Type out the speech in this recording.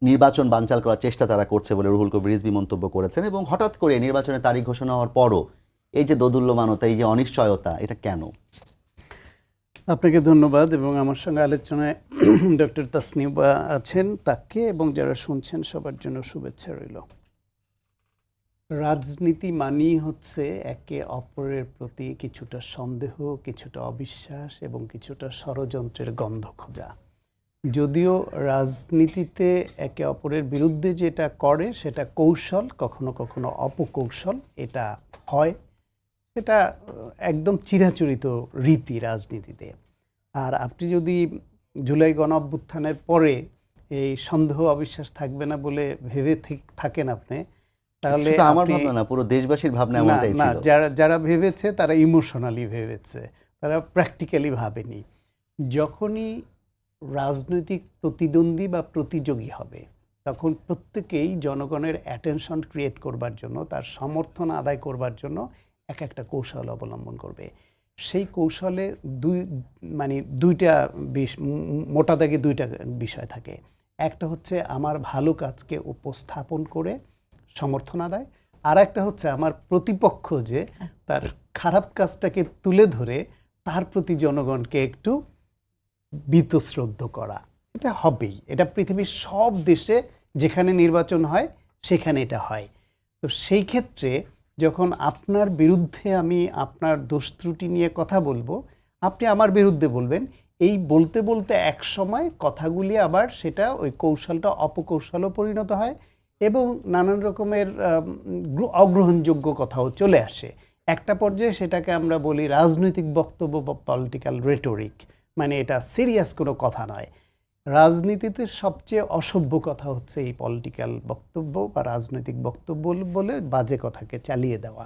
নির্বাচন বানচাল করার চেষ্টা তারা করছে বলে রুহুল কবির রিজভী মন্তব্য করেছেন, এবং হঠাৎ করে নির্বাচনের তারিখ ঘোষণা হওয়ার পরও এই যে দোদুল্যমানতা, এই যে অনিশ্চয়তা, এটা কেন? আপনাকে ধন্যবাদ, এবং আমার সঙ্গে আলোচনায় ডক্টর তাসনিবা আছেন, তাকে এবং যারা শুনছেন সবার জন্য শুভেচ্ছা রইল। রাজনীতি মানেই হচ্ছে একে অপরের প্রতি কিছুটা সন্দেহ, কিছুটা অবিশ্বাস এবং কিছুটা ষড়যন্ত্রের গন্ধ খোঁজা। যদিও রাজনীতিতে একে অপরের বিরুদ্ধে যেটা করে সেটা কৌশল, কখনো কখনো অপকৌশল, এটা হয়। এটা একদম চিরাচরিত রীতি রাজনীতিতে। আর আপনি যদি জুলাই গণঅভ্যুত্থানের পরে এই সন্দেহ অবিশ্বাস থাকবে না বলে ভেবে থাকেন আপনি, তাহলে শুধু আমার ভাবনা না, পুরো দেশবাসীর ভাবনা এমনটাই ছিল। যারা ভেবেছে তারা ইমোশনালি ভেবেছে, তারা প্র্যাকটিক্যালি ভাবেনি। যখনই রাজনৈতিক প্রতিদ্বন্দ্বী বা প্রতিযোগী হবে, তখন প্রত্যেকেই জনগণের অ্যাটেনশন ক্রিয়েট করবার জন্য, তার সমর্থন আদায় করবার জন্য এক একটা কৌশল অবলম্বন করবে। সেই কৌশলে দুইটা মোটা দাগে দুইটা বিষয় থাকে। একটা হচ্ছে আমার ভালো কাজকে উপস্থাপন করে সমর্থন আদায়, আর একটা হচ্ছে আমার প্রতিপক্ষ যে তার খারাপ কাজটাকে তুলে ধরে তার প্রতি জনগণকে একটু বীতশ্রদ্ধ করা। এটা হবেই, এটা পৃথিবীর সব দেশে যেখানে নির্বাচন হয় সেখানে এটা হয়। তো সেই ক্ষেত্রে যখন আপনার বিরুদ্ধে আমি আপনার দোষ ত্রুটি নিয়ে কথা বলবো, আপনি আমার বিরুদ্ধে বলবেন, এই বলতে বলতে এক সময় কথাগুলি আবার সেটা ওই কৌশলটা অপকৌশলও পরিণত হয় এবং নানান রকমের অগ্রহণযোগ্য কথাও চলে আসে। একটা পর্যায়ে সেটাকে আমরা বলি রাজনৈতিক বক্তব্য বা পলিটিক্যাল রেটোরিক, মানে এটা সিরিয়াস কোনো কথা নয়। রাজনীতিতে সবচেয়ে অসভ্য কথা হচ্ছে এই পলিটিক্যাল বক্তব্য বা রাজনৈতিক বক্তব্য বলে বাজে কথাকে চালিয়ে দেওয়া।